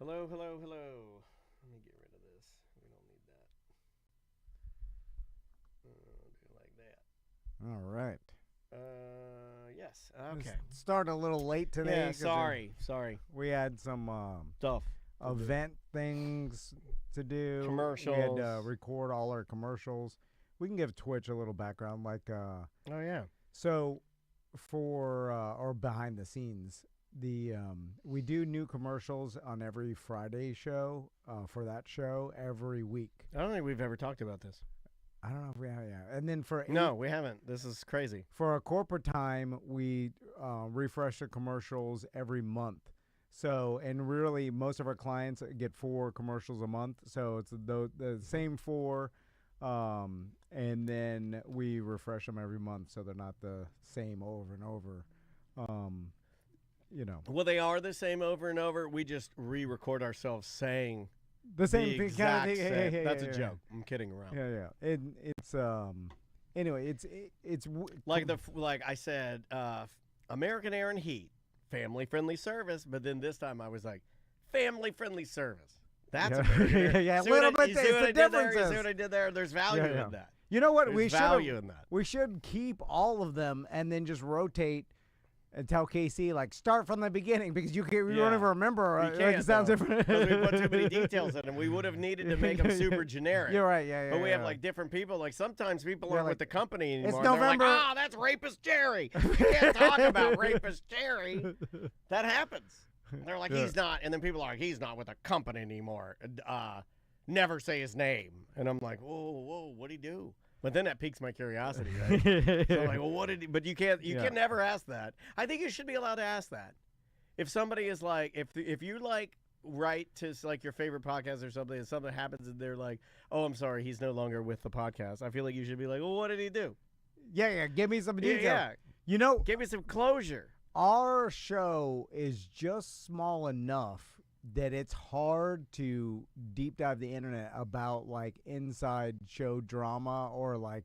Hello, hello, hello. Let me get rid of this. We don't need that. Do it like that. All right. Yes. Okay. Start a little late today. Yeah, sorry. We had some Stuff. event things to do. Commercials. We had to record all our commercials. We can give Twitch a little background, like Oh yeah. so for or behind the scenes. We do new commercials on every Friday show for that show every week. I don't think we've ever talked about this. I don't know if we have, yeah. And then for No, we haven't. This is crazy. For our corporate time, we refresh the commercials every month. So, and really, most of our clients get 4 commercials a month. So it's the same 4, and then we refresh them every month, so they're not the same over and over. You know. Well, they are the same over and over. We just re-record ourselves saying The same the thing. exact Kinda, same. yeah, That's a yeah. joke. I'm kidding around. Yeah. It's anyway, it's Like I said, American Air and Heat, family-friendly service. But then this time I was like, family-friendly service. That's yeah, a little bit. You see It's what the I did there? differences. You see what I did there? There's value in that. You know what? There's value in that. We should keep all of them and then just rotate and tell KC, like, start from the beginning, because you don't even remember. You can't, it sounds different. Because we put too many details in them. We would have needed to make them super generic. You're right, yeah. But we have, like, different people. Like, sometimes people aren't with the company anymore. It's They're November. like, that's Rapist Jerry. We can't talk about Rapist Jerry. That happens. They're like, he's not. And then people are like, he's not with the company anymore. Never say his name. And I'm like, whoa, what'd he do? But then that piques my curiosity, right? So I'm like, well, what did he? But you can never ask that. I think you should be allowed to ask that. If somebody is like, if you like write to like your favorite podcast or something, and something happens and they're like, oh, I'm sorry, he's no longer with the podcast. I feel like you should be like, well, what did he do? Yeah. Give me some detail. Yeah. You know, give me some closure. Our show is just small enough that it's hard to deep dive the internet about like inside show drama or like,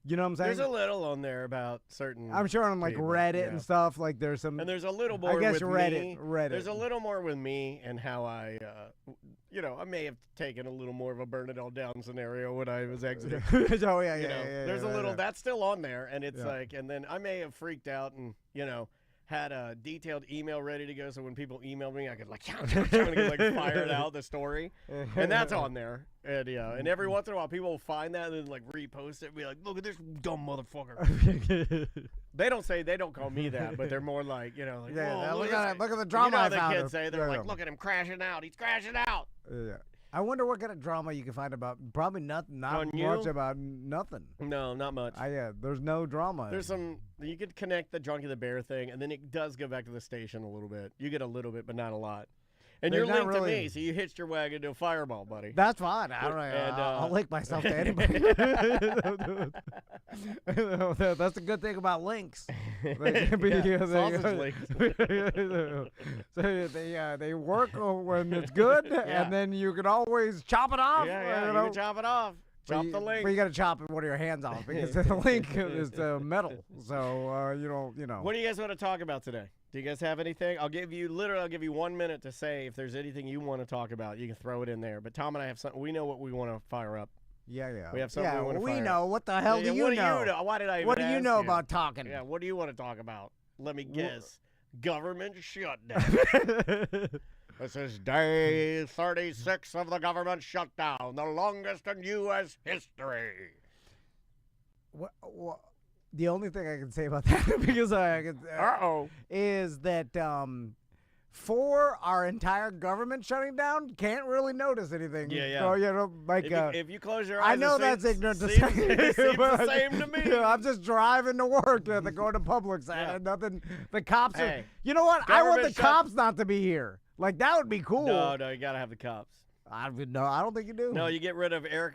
you know what I'm saying? There's a little on there about certain. I'm sure on like people, Reddit and stuff. Like there's some. And there's a little more. I guess with Reddit. Me. There's a little more with me and how I, I may have taken a little more of a burn it all down scenario when I was exiting. Oh yeah. There's a little that's still on there, and it's like, and then I may have freaked out and had a detailed email ready to go, so when people emailed me, I could like, fire it out the story, and that's on there. And and every once in a while, people will find that and then like repost it, and be like, "Look at this dumb motherfucker." They don't call me that, but they're more like, look at the drama. You know, the kids say they're like, "Look at him crashing out. He's crashing out." Yeah. I wonder what kind of drama you can find about. Probably nothing. Not much about nothing. No, not much. There's no drama. There's some. You could connect the Drunky the Bear thing, and then it does go back to the station a little bit. You get a little bit, but not a lot. And you're linked to me, so you hitched your wagon to a fireball, buddy. That's fine. I'll link myself to anybody. That's the good thing about links. Sausage links. So they work when it's good, and then you can always chop it off. Yeah, you can chop it off. Chop the link. But you got to chop one of your hands off because the link is metal. So you know. What do you guys want to talk about today? Do you guys have anything? I'll give you 1 minute to say if there's anything you want to talk about. You can throw it in there. But Tom and I have something. We know what we want to fire up. Yeah. We have something we want to fire know. up. What the hell do you know? What do you know? Why did I even What do you know ask about talking? Yeah, what do you want to talk about? Let me guess. Government shutdown. This is day 36 of the government shutdown, the longest in U.S. history. What? The only thing I can say about that, because I can, is that for our entire government shutting down, can't really notice anything. Yeah. So, like if you close your eyes, I know that's ignorant to say. It seems the same to me. I'm just driving to work to go to Publix. And nothing. The cops are. You know what? I want the cops not to be here. Like that would be cool. No, you gotta have the cops. I don't think you do. No, you get rid of air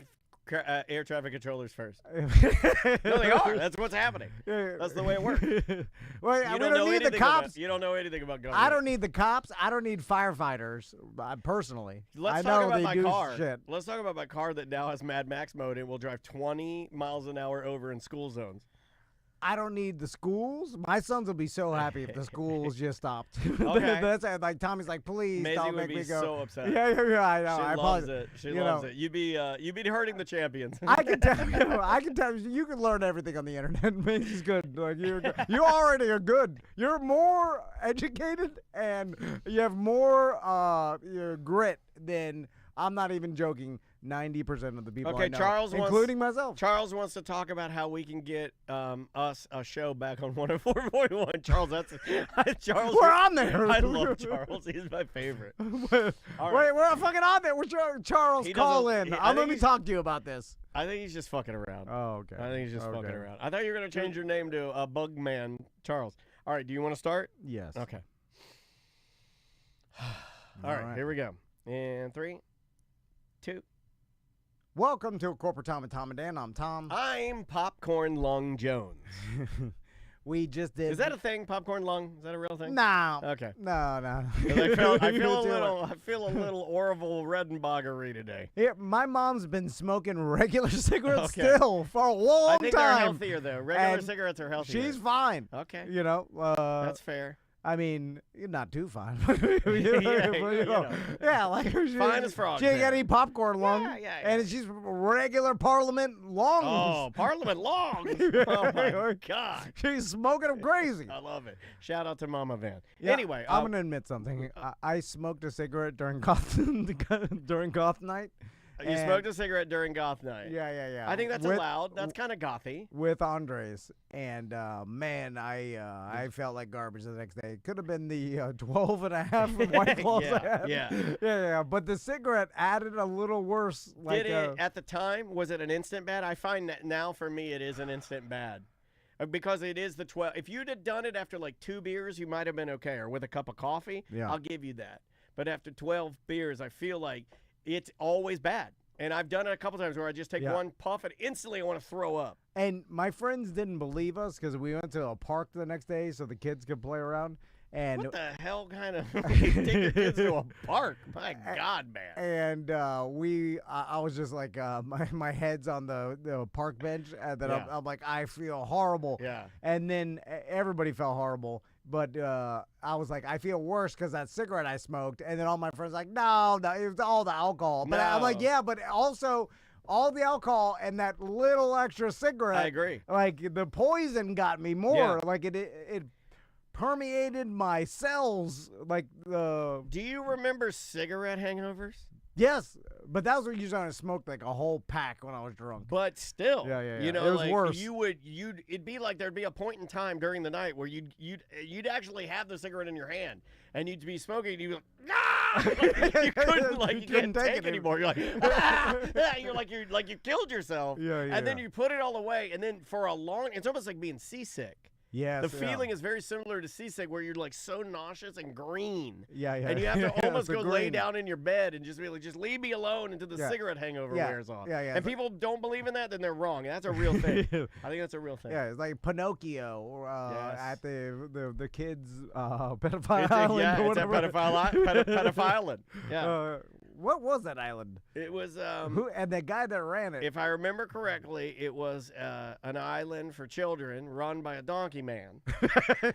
traffic controllers first. No, they are. That's what's happening. That's the way it works. Well, we don't need the cops. You don't know anything about government. I don't need the cops. I don't need firefighters, personally. Let's talk about my car. Let's talk about my car that now has Mad Max mode and will drive 20 miles an hour over in school zones. I don't need the schools. My sons will be so happy if the schools just stopped. Okay. That's like Tommy's like, please Maisie don't would make me be go. so upset. Yeah, I know. She I loves apologize. it. She loves it. You'd be hurting the champions. I can tell you. I can tell you. You can learn everything on the internet. Maisie's good. Like you already are good. You're more educated and you have more grit than. I'm not even joking. 90% of the people I know, Charles including myself. Charles wants to talk about how we can get us a show back on 104.1. Charles, Charles. We're on there. I love Charles. He's my favorite. Wait, we're fucking on there. We're Charles, call in. Let me talk to you about this. I think he's just fucking around. Oh, okay. I think he's just fucking around. I thought you were going to change your name to Bugman Charles. All right, do you want to start? Yes. Okay. All right, here we go. And 3, 2. Welcome to Corporate Tom and Dan. I'm Tom. I'm Popcorn Lung Jones. We just did. Is that a thing? Popcorn lung? Is that a real thing? No. Okay. No. I feel a little Orville Redenbacher today. Yeah, my mom's been smoking regular cigarettes still for a long time. I think they're healthier though. Regular cigarettes are healthier. She's fine. Okay. You know. That's fair. I mean, not too fine. Yeah, like fine as frogs. She ain't got any popcorn lung. Yeah. And she's regular Parliament lungs. Oh, Parliament lungs. Oh my God. She's smoking them crazy. I love it. Shout out to Mama Van. Yeah, anyway, I'm gonna admit something. I smoked a cigarette during Goth Night. You smoked a cigarette during Goth Night. Yeah. I think that's allowed. That's kind of gothy. With Andres. And, man, I felt like garbage the next day. It could have been the 12 and a half White Claws I had. Yeah. But the cigarette added a little worse. Like, Did it, at the time, was it an instant bad? I find that now for me it is an instant bad. Because it is the 12. If you'd have done it after like 2 beers, you might have been okay. Or with a cup of coffee, I'll give you that. But after 12 beers, I feel like it's always bad. And I've done it a couple times where I just take one puff and instantly I want to throw up. And my friends didn't believe us because we went to a park the next day so the kids could play around. And what the hell kind of take your kids to a park? My God, man. And I was just like, my head's on the park bench. And then I'm like, I feel horrible. Yeah. And then everybody felt horrible. But I was like, I feel worse because that cigarette I smoked. And then all my friends like, no, it was all the alcohol. But I'm like, yeah, but also all the alcohol and that little extra cigarette. I agree. Like the poison got me more. Yeah. Like it permeated my cells. Like the. Do you remember cigarette hangovers? Yes, but that was when you smoked like a whole pack when I was drunk. But still, You know, it was like worse. It'd be like there'd be a point in time during the night where you'd actually have the cigarette in your hand and you'd be smoking and you'd be like, ah! you couldn't take it anymore. You're like, ah! You're like you killed yourself. And then you put it all away, and then for a long, it's almost like being seasick. Yes, the feeling is very similar to seasick, where you're like so nauseous and green. Yeah. And you have to almost go lay down in your bed and just be like, just leave me alone until the cigarette hangover wears off. Yeah. And people don't believe in that, then they're wrong. That's a real thing. I think that's a real thing. Yeah, it's like Pinocchio at the kids' pedophile island. Yeah, or it's a whatever. pedophile island. Yeah. What was that island? It was and the guy that ran it. If I remember correctly, it was an island for children run by a donkey man.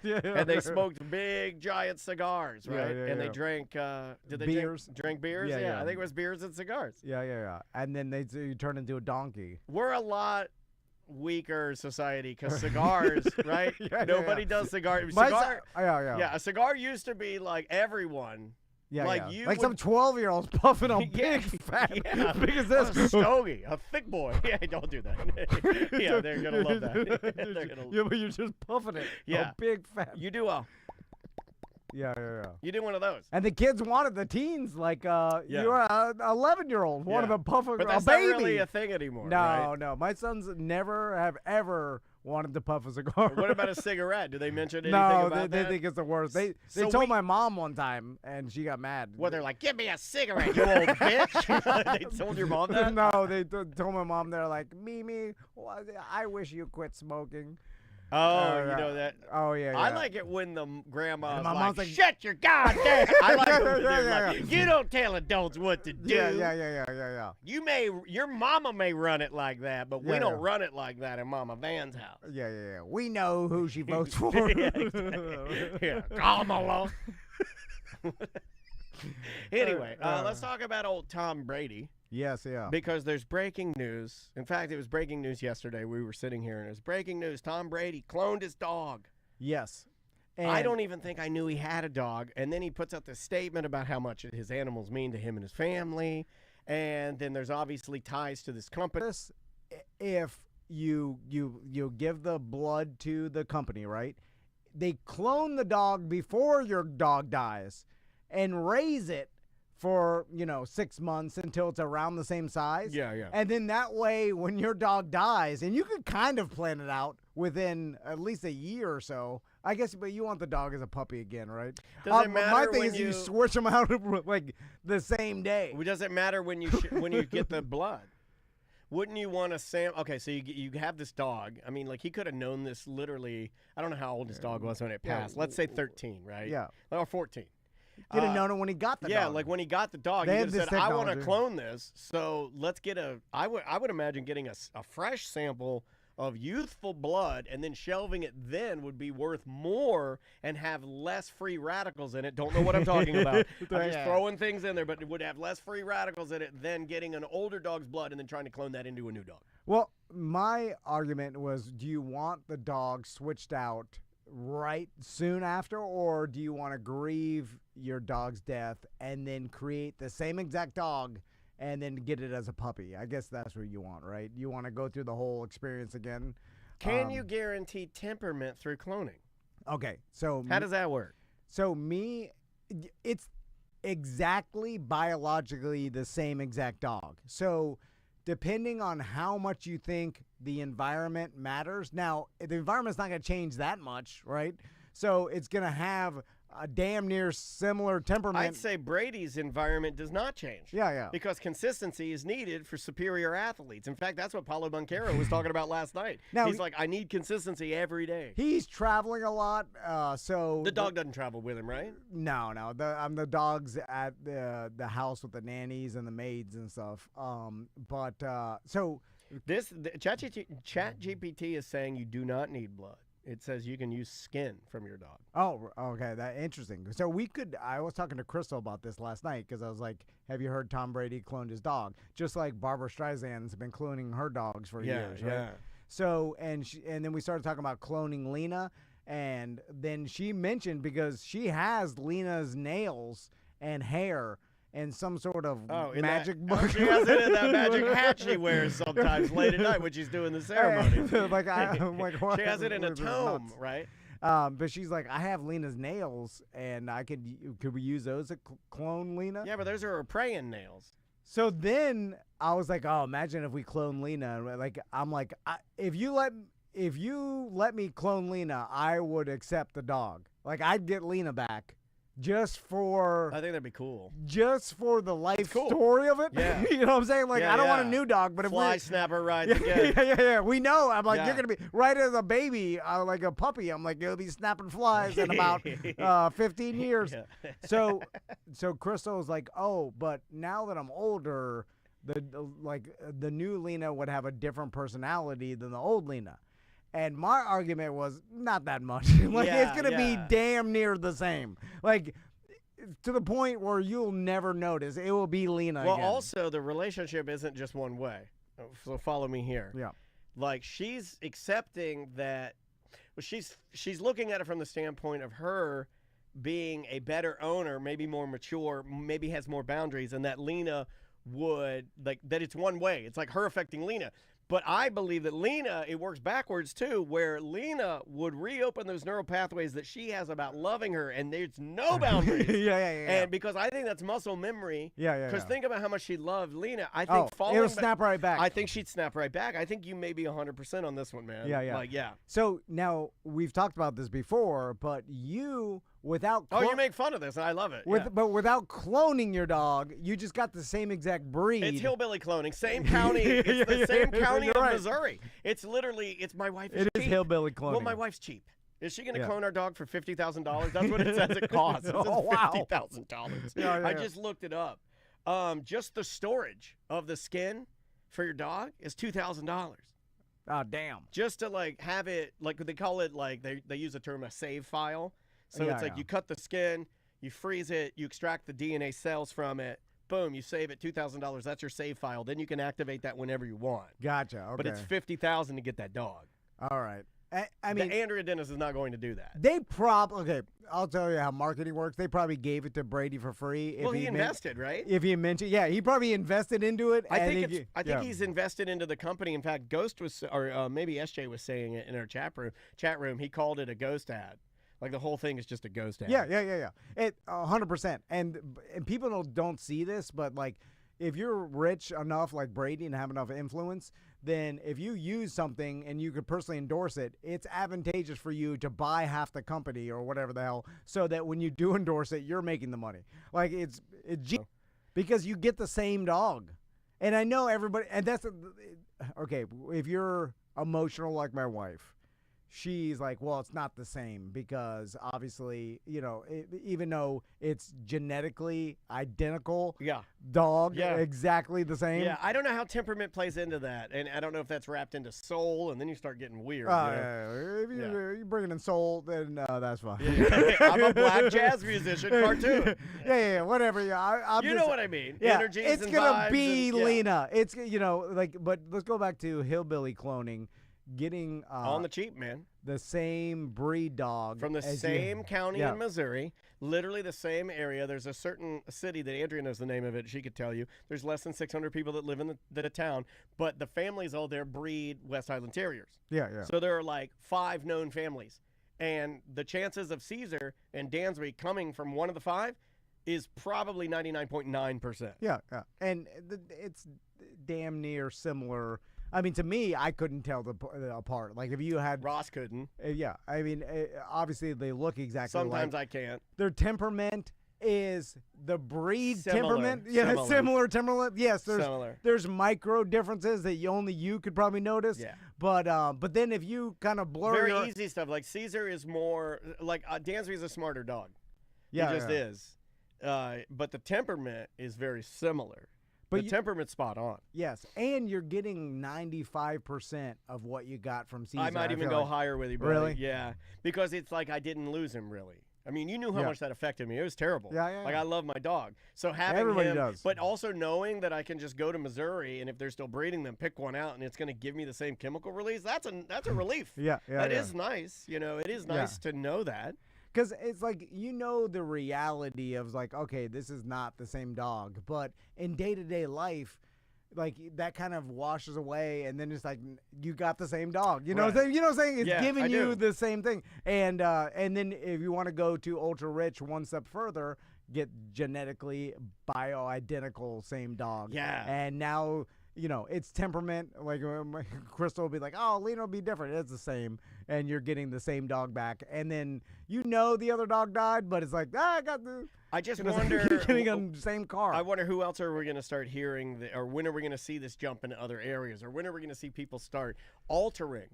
And they smoked big giant cigars, right? And they drank did they beers? Drink beers? Yeah, I think it was beers and cigars. Yeah. And then you turn into a donkey. We're a lot weaker society because cigars, right? Nobody does cigars. A cigar used to be like everyone. Like some 12-year-olds puffing on big fat. Big as this. A stogie, a thick boy. Yeah, don't do that. Yeah, they're gonna love that. Yeah, but you're just puffing it. Yeah, a big fat. You do a. Yeah. You do one of those. And the kids wanted the teens, like you're an 11-year-old wanted to puff a baby. But that's not really a thing anymore. No. My sons never have ever wanted to puff a cigar. What about a cigarette? Do they mention anything about that? They think it's the worst. They told my mom one time, and she got mad. Well, they're like, give me a cigarette, you old bitch. They told your mom that? No, they told my mom, they're like, Mimi, I wish you quit smoking. Oh, you know that. Oh yeah. I like it when the grandma's And my like, mom's like, shut your goddamn. I like it when they're Yeah. like, you don't tell adults what to do. Yeah. Your mama may run it like that, but we Yeah, don't yeah. run it like that in Mama Van's house. Yeah. We know who she votes for. Yeah, Kamala. Anyway, let's talk about old Tom Brady. Yes, yeah. Because there's breaking news. In fact, it was breaking news yesterday. We were sitting here, and it was breaking news. Tom Brady cloned his dog. Yes. I don't even think I knew he had a dog. And then he puts out this statement about how much his animals mean to him and his family. And then there's obviously ties to this company. If you give the blood to the company, right? They clone the dog before your dog dies and raise it for, 6 months until it's around the same size. Yeah. And then that way, when your dog dies, and you could kind of plan it out within at least a year or so, I guess, but you want the dog as a puppy again, right? Does it matter my thing when is you switch them out like the same day. Does it matter when you get the blood? Wouldn't you want to sample? Okay, so you have this dog. I mean, like, he could have known this literally. I don't know how old his dog was when it passed. Let's say 13, right? Yeah. Or 14. Could have known it when he got the dog. Yeah, like when he got the dog, They he had could have this said, I want to technology. clone this, so let's get I would imagine getting a fresh sample of youthful blood and then shelving it then would be worth more and have less free radicals in it. Don't know what I'm talking about. I'm just throwing things in there, but it would have less free radicals in it than getting an older dog's blood and then trying to clone that into a new dog. Well, my argument was, do you want the dog switched out right soon after, or do you want to grieve your dog's death and then create the same exact dog and then get it as a puppy? I guess that's what you want, right? You want to go through the whole experience again. Can you guarantee temperament through cloning? Okay, so How does that work? So it's exactly biologically the same exact dog. So depending on how much you think the environment matters. Now, the environment's not going to change that much, right? So it's going to have a damn near similar temperament. I'd say Brady's environment does not change. Yeah. Because consistency is needed for superior athletes. In fact, that's what Paulo Banchero was talking about last night. Now, he's like, I need consistency every day. He's traveling a lot, so The dog doesn't travel with him, right? No. The dog's at the house with the nannies and the maids and stuff. ChatGPT is saying you do not need blood. It says you can use skin from your dog. Oh, okay. That's interesting. So I was talking to Crystal about this last night because I was like, have you heard Tom Brady cloned his dog? Just like Barbra Streisand's been cloning her dogs for years, right? Yeah. So, and then we started talking about cloning Lena, and then she mentioned, because she has Lena's nails and hair and some sort of magic book. She has it in that magic hat she wears sometimes late at night when she's doing the ceremony. I'm like, what? She has it in a This is tome, nuts. right? But she's like, I have Lena's nails, and could we use those to clone Lena? Yeah, but those are her praying nails. So then I was like, oh, imagine if we clone Lena. Like, I'm like, if you let me clone Lena, I would accept the dog. Like, I'd get Lena back. Just for I think that'd be cool. Just for the life cool. story of it. Yeah. You know what I'm saying? Like, Yeah, I don't want a yeah. new dog, but Fly if snapper rides we again. yeah. We know. I'm like, Yeah. you're gonna be right as a baby, like a puppy. I'm like, you'll be snapping flies in about 15 years. Yeah. So Crystal's like, oh, but now that I'm older, the new Lena would have a different personality than the old Lena. And my argument was not that much. It's gonna be damn near the same. Like, to the point where you'll never notice. It will be Lena Well, again. also, the relationship isn't just one way. So follow me here. Yeah. Like, she's accepting that. Well, she's looking at it from the standpoint of her being a better owner, maybe more mature, maybe has more boundaries, and that Lena would, like, that it's one way. It's like her affecting Lena. But I believe that Lena, it works backwards too, where Lena would reopen those neural pathways that she has about loving her, and there's no boundaries. Yeah. And because I think that's muscle memory. Yeah. Because think about how much she loved Lena. I think it'll snap right back. I think she'd snap right back. I think you may be 100% on this one, man. Yeah. Like, yeah. So now we've talked about this before, but you without. Oh, you make fun of this, and I love it. But without cloning your dog, you just got the same exact breed. It's hillbilly cloning, same county. It's the same county of Missouri. It's literally, it's my wife is cheap. It is hillbilly cloning. Well, my wife's cheap. Is she going to clone our dog for $50,000? That's what it says it costs. It says $50,000. I just looked it up. Just the storage of the skin for your dog is $2,000. Oh, damn. Just to like have it, like they call it, like they use the term a save file. So it's like you cut the skin, you freeze it, you extract the DNA cells from it. Boom, you save it, $2,000. That's your save file. Then you can activate that whenever you want. Gotcha. Okay. But it's $50,000 to get that dog. All right. I mean, the Andrea Dennis is not going to do that. They okay, I'll tell you how marketing works. They probably gave it to Brady for free. Well, he invested, right? If he mentioned, he probably invested into it. I think he's invested into the company. In fact, Ghost was, or maybe SJ was saying it in our chat room. He called it a ghost ad. Like the whole thing is just a ghost ad. Yeah. It 100%. And people don't see this, but like if you're rich enough like Brady and have enough influence, then if you use something and you could personally endorse it, it's advantageous for you to buy half the company or whatever the hell, so that when you do endorse it, you're making the money. Like it's because you get the same dog. And I know everybody, and that's okay. If you're emotional like my wife, she's like, well, it's not the same because obviously, even though it's genetically identical, dog, exactly the same. Yeah, I don't know how temperament plays into that, and I don't know if that's wrapped into soul, and then you start getting weird. If you bring it in soul, then that's fine. I'm a black jazz musician cartoon. Whatever. You know what I mean? Yeah, Energies it's and gonna vibes be Lena. It's but let's go back to hillbilly cloning. Getting on the cheap, man, the same breed dog from the same county in Missouri, literally the same area. There's a certain city that Andrea knows the name of it. She could tell you. There's less than 600 people that live in the town, but the families all there breed West Highland Terriers. Yeah. So there are like 5 known families, and the chances of Caesar and Dansby coming from one of the 5 is probably 99.9%. Yeah, and it's damn near similar. I mean, to me, I couldn't tell apart. Like, if you had... Ross couldn't. I mean, obviously, they look exactly alike. Sometimes I can't. Their temperament is the breed temperament. Similar temperament. Yes, there's micro differences that only you could probably notice. Yeah. But then if you kind of blur Very easy stuff. Like, Caesar is more... Like, Dansby's a smarter dog. Yeah, he just is. But the temperament is very similar. But the temperament's spot on. Yes, and you're getting 95% of what you got from Caesar. I might even go higher with you, buddy. Really? Yeah, because it's like I didn't lose him, really. I mean, you knew how much that affected me. It was terrible. Yeah. Like, I love my dog. So having Everybody him, does. but also knowing that I can just go to Missouri, and if they're still breeding them, pick one out, and it's going to give me the same chemical release, that's a relief. That is nice. It is nice to know that. Because it's like, the reality of like, okay, this is not the same dog. But in day-to-day life, like, that kind of washes away, and then it's like, you got the same dog. You know what I'm saying? It's giving you the same thing. And then if you want to go to ultra-rich one step further, get genetically bio-identical same dog. Yeah. And now... it's temperament. Like, Crystal will be like, oh, Lena will be different. It's the same. And you're getting the same dog back. And then the other dog died, but it's like, I got the... I just wonder... You're getting on the same car. I wonder who else are we going to start hearing, or when are we going to see this jump into other areas? Or when are we going to see people start altering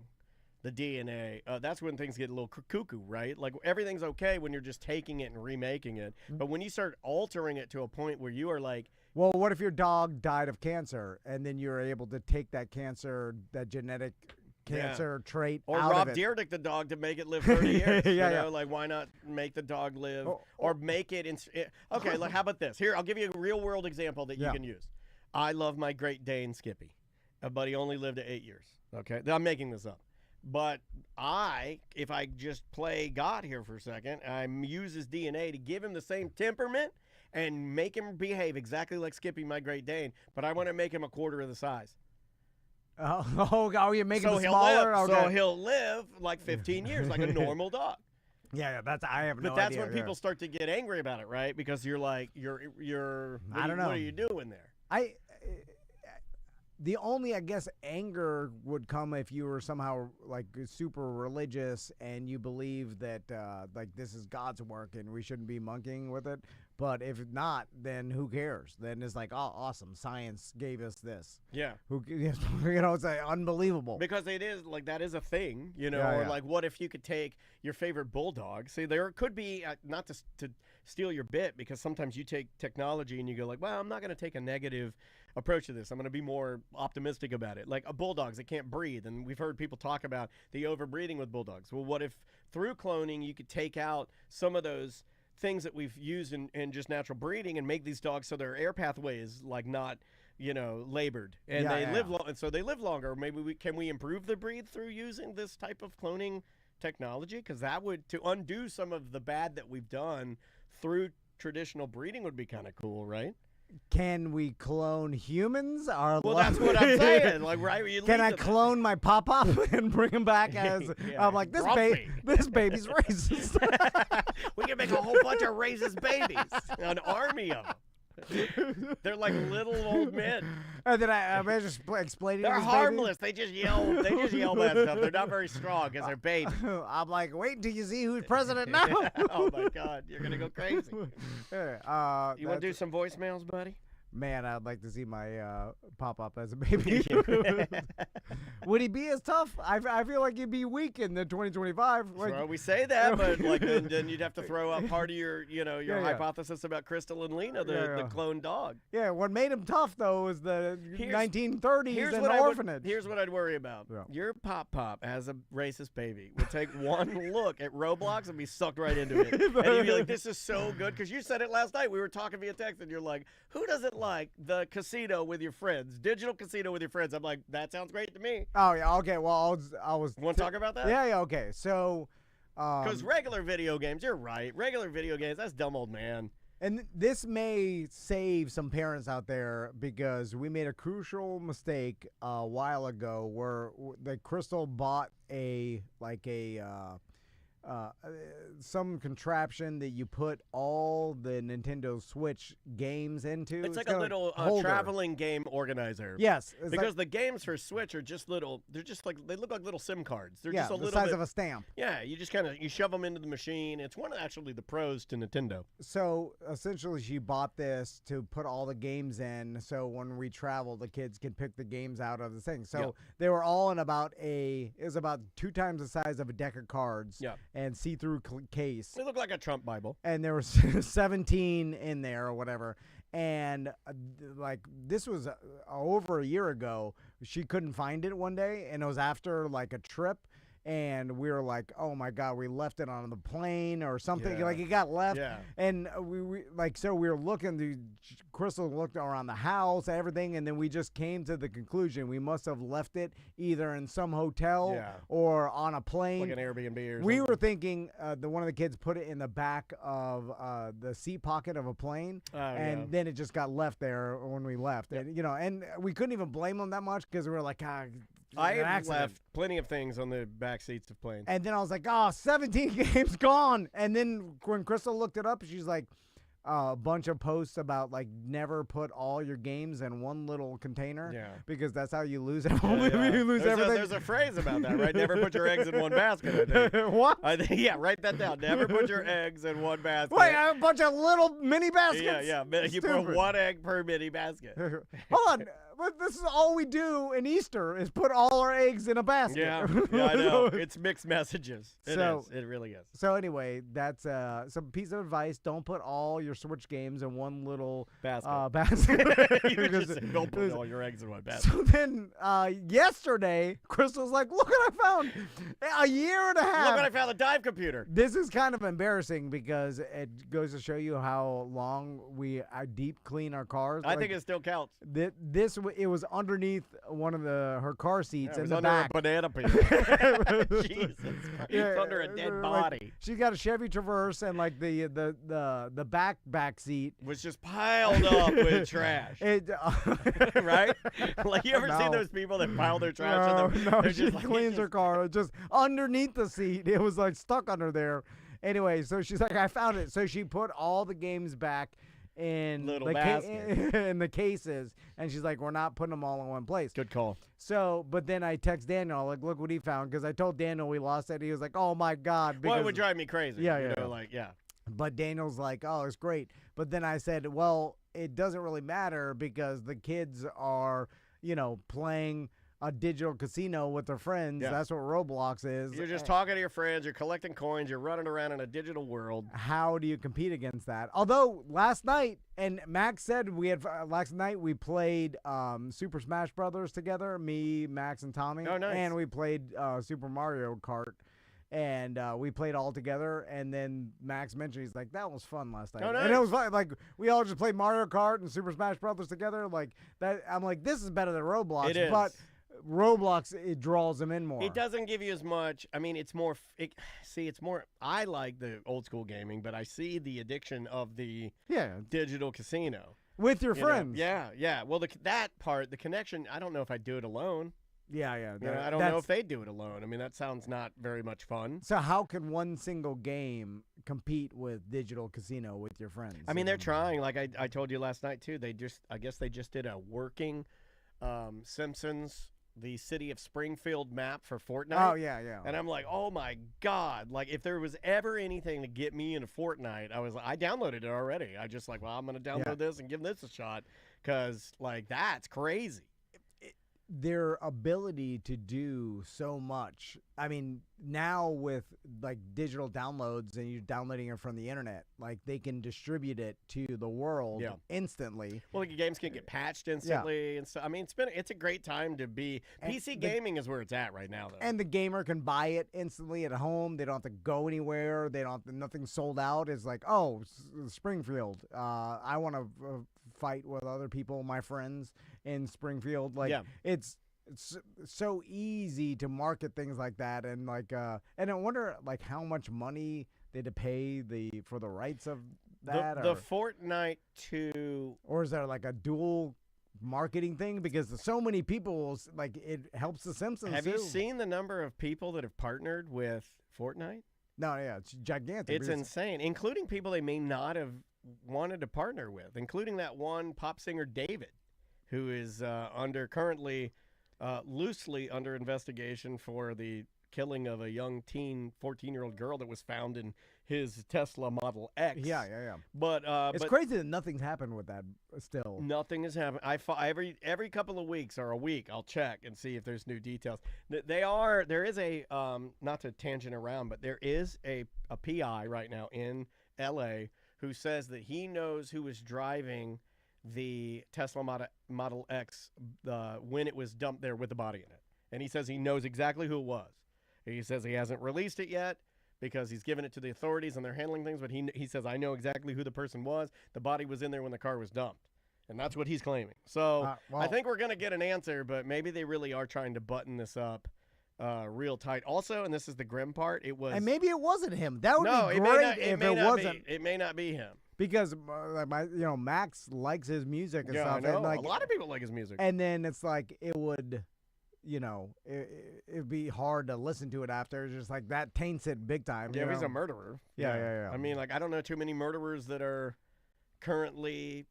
the DNA? That's when things get a little cuckoo, right? Like, everything's okay when you're just taking it and remaking it. But when you start altering it to a point where you are like... Well, what if your dog died of cancer, and then you're able to take that cancer, that genetic cancer trait or out Rob of it? Dyrdek the dog to make it live 30 years. Like, why not make the dog live or make it... Okay, like, how about this? Here, I'll give you a real-world example that you can use. I love my Great Dane, Skippy, but he only lived to 8 years. Okay? I'm making this up. But if I just play God here for a second, I use his DNA to give him the same temperament and make him behave exactly like Skippy, my Great Dane, but I want to make him a quarter of the size. You're making him smaller? So he'll live like 15 years, like a normal dog. Yeah, I have no idea. But that's when people start to get angry about it, right? Because you're like, I don't know. What are you doing there? The only, I guess, anger would come if you were somehow like super religious and you believe that like this is God's work and we shouldn't be monkeying with it. But if not, then who cares? Then it's like, oh, awesome, science gave us this. Yeah. It's unbelievable. Because it is like that is a thing, Yeah, or yeah. like what if you could take your favorite bulldog? See, there could be not to steal your bit, because sometimes you take technology and you go like, well, I'm not going to take a negative approach to this. I'm going to be more optimistic about it. Like bulldogs that can't breathe, and we've heard people talk about the overbreeding with bulldogs. Well, what if through cloning you could take out some of those things that we've used in just natural breeding and make these dogs so their air pathway is like not labored, and they live long, and so they live longer. Maybe can we improve the breed through using this type of cloning technology? Because that would, to undo some of the bad that we've done through traditional breeding, would be kind of cool, right? Can we clone humans? Well, that's what I'm saying. Like, right? Can I clone my pop-up and bring him back as? Yeah, I'm like, this baby's racist. We can make a whole bunch of racist babies, an army of them. They're like little old men. And then I'm just explaining. They're to this harmless. They just yell. They just yell bad stuff. They're not very strong because they're babies. I'm like, wait until you see who's president now. Oh my God, you're gonna go crazy. You want to do some voicemails, buddy? Man, I'd like to see my pop-up as a baby. Would he be as tough? I feel like he'd be weak in the 2025. Like, well, we say that, but like then you'd have to throw up part of your Yeah. hypothesis about Crystal and Lena, the clone dog. Yeah, what made him tough though was the 1930s and the orphanage. Here's what I'd worry about. Yeah. Your pop as a racist baby would take one look at Roblox and be sucked right into it, and you'd be like, "This is so good." Because you said it last night. We were talking via text, and you're like, "Who doesn't like the casino with your friends, digital casino with your friends?" I'm like, that sounds great to me. Oh yeah, okay. Well, I was. Want to talk about that? Yeah, okay. So, because regular video games, you're right. Regular video games, that's dumb old man. and this may save some parents out there because we made a crucial mistake a while ago where the Crystal bought some contraption that you put all the Nintendo Switch games into. It's like a little traveling game organizer. Yes. Because the games for Switch are just little, they look like little SIM cards. They're just a the little size bit, of a stamp. Yeah, you just you shove them into the machine. It's one of actually the pros to Nintendo. So essentially she bought this to put all the games in so when we travel, the kids can pick the games out of the thing. So they were all in it was about 2 times the size of a deck of cards and see-through case. They look like a Trump Bible. And there was 17 in there or whatever. And like this was over a year ago. She couldn't find it one day, and it was after like a trip. And we were like, oh my God, we left it on the plane or something. Yeah. Like it got left. Yeah. And we were looking, Crystal looked around the house, everything. And then we just came to the conclusion we must have left it either in some hotel or on a plane. Like an Airbnb or something. We were thinking one of the kids put it in the back of the seat pocket of a plane. And then it just got left there when we left. Yep. And, and we couldn't even blame them that much because we were like, I have left plenty of things on the back seats of planes. And then I was like, 17 games gone. And then when Crystal looked it up, she's like, a bunch of posts about like never put all your games in one little container. Yeah. Because that's how you lose everything. You lose there's everything. There's a phrase about that, right? Never put your eggs in one basket, I think. What? Yeah, write that down. Never put your eggs in one basket. Wait, I have a bunch of little mini baskets? Yeah. You put one egg per mini basket. Hold on. But this is all we do in Easter is put all our eggs in a basket. Yeah, I know. It's mixed messages. It is. It really is. So anyway, that's some piece of advice. Don't put all your Switch games in one little basket. You just say, don't put all your eggs in one basket. So then yesterday, Crystal's like, look what I found. A year and a half. Look what I found, a dive computer. This is kind of embarrassing because it goes to show you how long we deep clean our cars. I think it still counts. It was underneath one of her car seats in the under back. A banana peel. Jesus Christ. It's under a dead body. Like, she's got a Chevy Traverse and like the back seat was just piled up with trash. Right? Like you ever seen those people that pile their trash? No, she cleans her car just underneath the seat. It was like stuck under there. Anyway, so she's like, I found it. So she put all the games back in Little the basket. in the cases, and she's like, we're not putting them all in one place. Good call. So, but then I text Daniel, like, look what he found, because I told Daniel we lost it. He was like, oh my God. Well, it because- would drive me crazy. Yeah, you yeah, know, yeah. like, yeah. But Daniel's like, oh, it's great. But then I said, well, it doesn't really matter because the kids are, playing a digital casino with their friends. Yeah. That's what Roblox is. You're just talking to your friends. You're collecting coins. You're running around in a digital world. How do you compete against that? Although last night, and Max said last night we played Super Smash Brothers together, me, Max, and Tommy. Oh, nice. And we played Super Mario Kart. And we played all together, and then Max mentioned, he's like, that was fun last night. Oh, nice. And it was fun. Like, we all just played Mario Kart and Super Smash Brothers together. Like, that. I'm like, this is better than Roblox. It is. But Roblox, it draws them in more. It doesn't give you as much. I mean, it's more. It's more. I like the old school gaming, but I see the addiction of the digital casino with your you know? friends. Yeah. Well, that part, the connection. I don't know if I'd do it alone. Yeah. You know, I don't know if they do it alone. I mean, that sounds not very much fun. So how can one single game compete with digital casino with your friends? I mean, they're trying. Like I told you last night too. I guess they just did a working Simpsons, the city of Springfield map for Fortnite. Oh yeah. And I'm like, oh my God! Like, if there was ever anything to get me into Fortnite, I downloaded it already. I just like, well, I'm gonna download this and give this a shot, because like that's crazy. Their ability to do so much. I mean, now with like digital downloads and you're downloading it from the internet, like they can distribute it to the world instantly. Well, like, games can get patched instantly and so. I mean, it's a great time to be. PC gaming is where it's at right now, though. And the gamer can buy it instantly at home. They don't have to go anywhere. Nothing's sold out. It's like, oh, Springfield. I want to fight with other people, my friends in Springfield. Like, it's so easy to market things like that, and like and I wonder like how much money they had to pay for the rights of that. The Fortnite 2, or is there like a dual marketing thing, because so many people like it helps the Simpsons. Have too. you seen the number of people that have partnered with Fortnite? No, yeah, it's gigantic. It's insane, including people they may not have wanted to partner with, including that one pop singer David, who is currently loosely under investigation for the killing of a young 14-year-old girl that was found in his Tesla Model X. Yeah. But it's crazy that nothing's happened with that still. Nothing has happened. Every couple of weeks or a week, I'll check and see if there's new details. There is a not to tangent around, but there is a PI right now in LA who says that he knows who was driving the Tesla Model X when it was dumped there with the body in it. And he says he knows exactly who it was. He says he hasn't released it yet because he's given it to the authorities and they're handling things, but he says, I know exactly who the person was. The body was in there when the car was dumped. And that's what he's claiming. So I think we're going to get an answer, but maybe they really are trying to button this up real tight. Also, and this is the grim part, it was... And maybe it wasn't him. That would be great if it wasn't. It may not be him. Because Max likes his music and stuff. I know. And like, a lot of people like his music. And then it's like it would, it'd be hard to listen to it after. It's just like that taints it big time. Yeah, he's a murderer. Yeah. I mean, like, I don't know too many murderers that are currently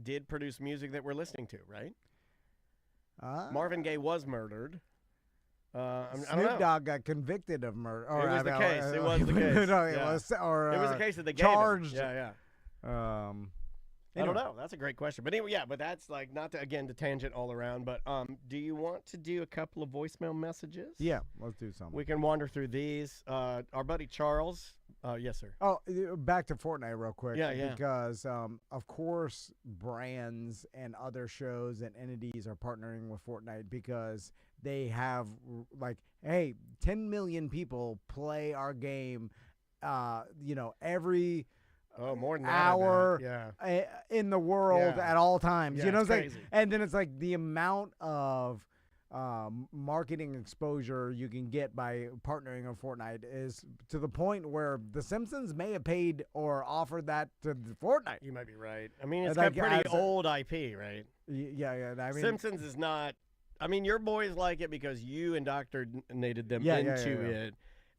did produce music that we're listening to, right? Marvin Gaye was murdered. I don't know. Snoop Dogg got convicted of murder. It was the case. It was the case. No, it was the case that they charged. gave him. Yeah. I don't know. That's a great question. But anyway, but that's like not to tangent all around. But do you want to do a couple of voicemail messages? Yeah, let's do something. We can wander through these. Our buddy Charles. Yes, sir. Oh, back to Fortnite real quick. Yeah. Because of course, brands and other shows and entities are partnering with Fortnite because they have hey, 10 million people play our game. Every more than hour in the world at all times. Yeah, you know what I'm saying? crazy. And then it's like the amount of marketing exposure you can get by partnering on Fortnite is to the point where The Simpsons may have paid or offered that to Fortnite. You might be right. I mean, it's got pretty old IP, right? Yeah. I mean, Simpsons is not. I mean, your boys like it because you indoctrinated them into it.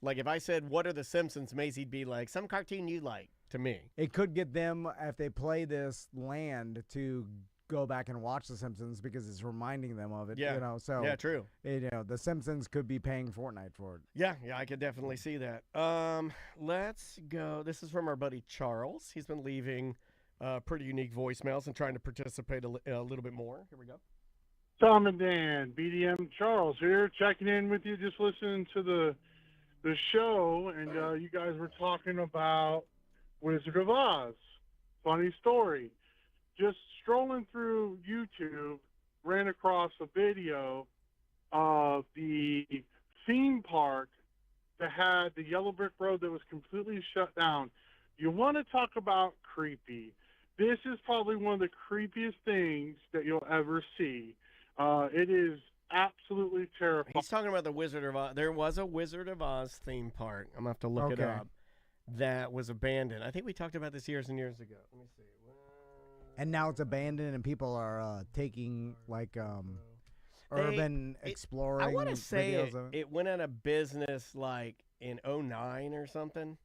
Like, if I said, what are the Simpsons, Macy'd be like, some cartoon you like. to me. It could get them, if they play this land, to go back and watch The Simpsons because it's reminding them of it. Yeah. You know, so Yeah, true. The Simpsons could be paying Fortnite for it. Yeah, I could definitely see that. Let's go. This is from our buddy Charles. He's been leaving pretty unique voicemails and trying to participate a little bit more. Here we go. Tom and Dan, BDM Charles here, checking in with you, just listening to the show, and you guys were talking about Wizard of Oz. Funny story. Just strolling through YouTube, ran across a video of the theme park that had the yellow brick road that was completely shut down. You want to talk about creepy. This is probably one of the creepiest things that you'll ever see. It is absolutely terrifying. He's talking about the Wizard of Oz. There was a Wizard of Oz theme park. I'm going to have to look it up. That was abandoned. I think we talked about this years and years ago. Let me see. And now it's abandoned, and people are taking urban exploring. I want to say videos of it. it went out of business like in 2009 or something.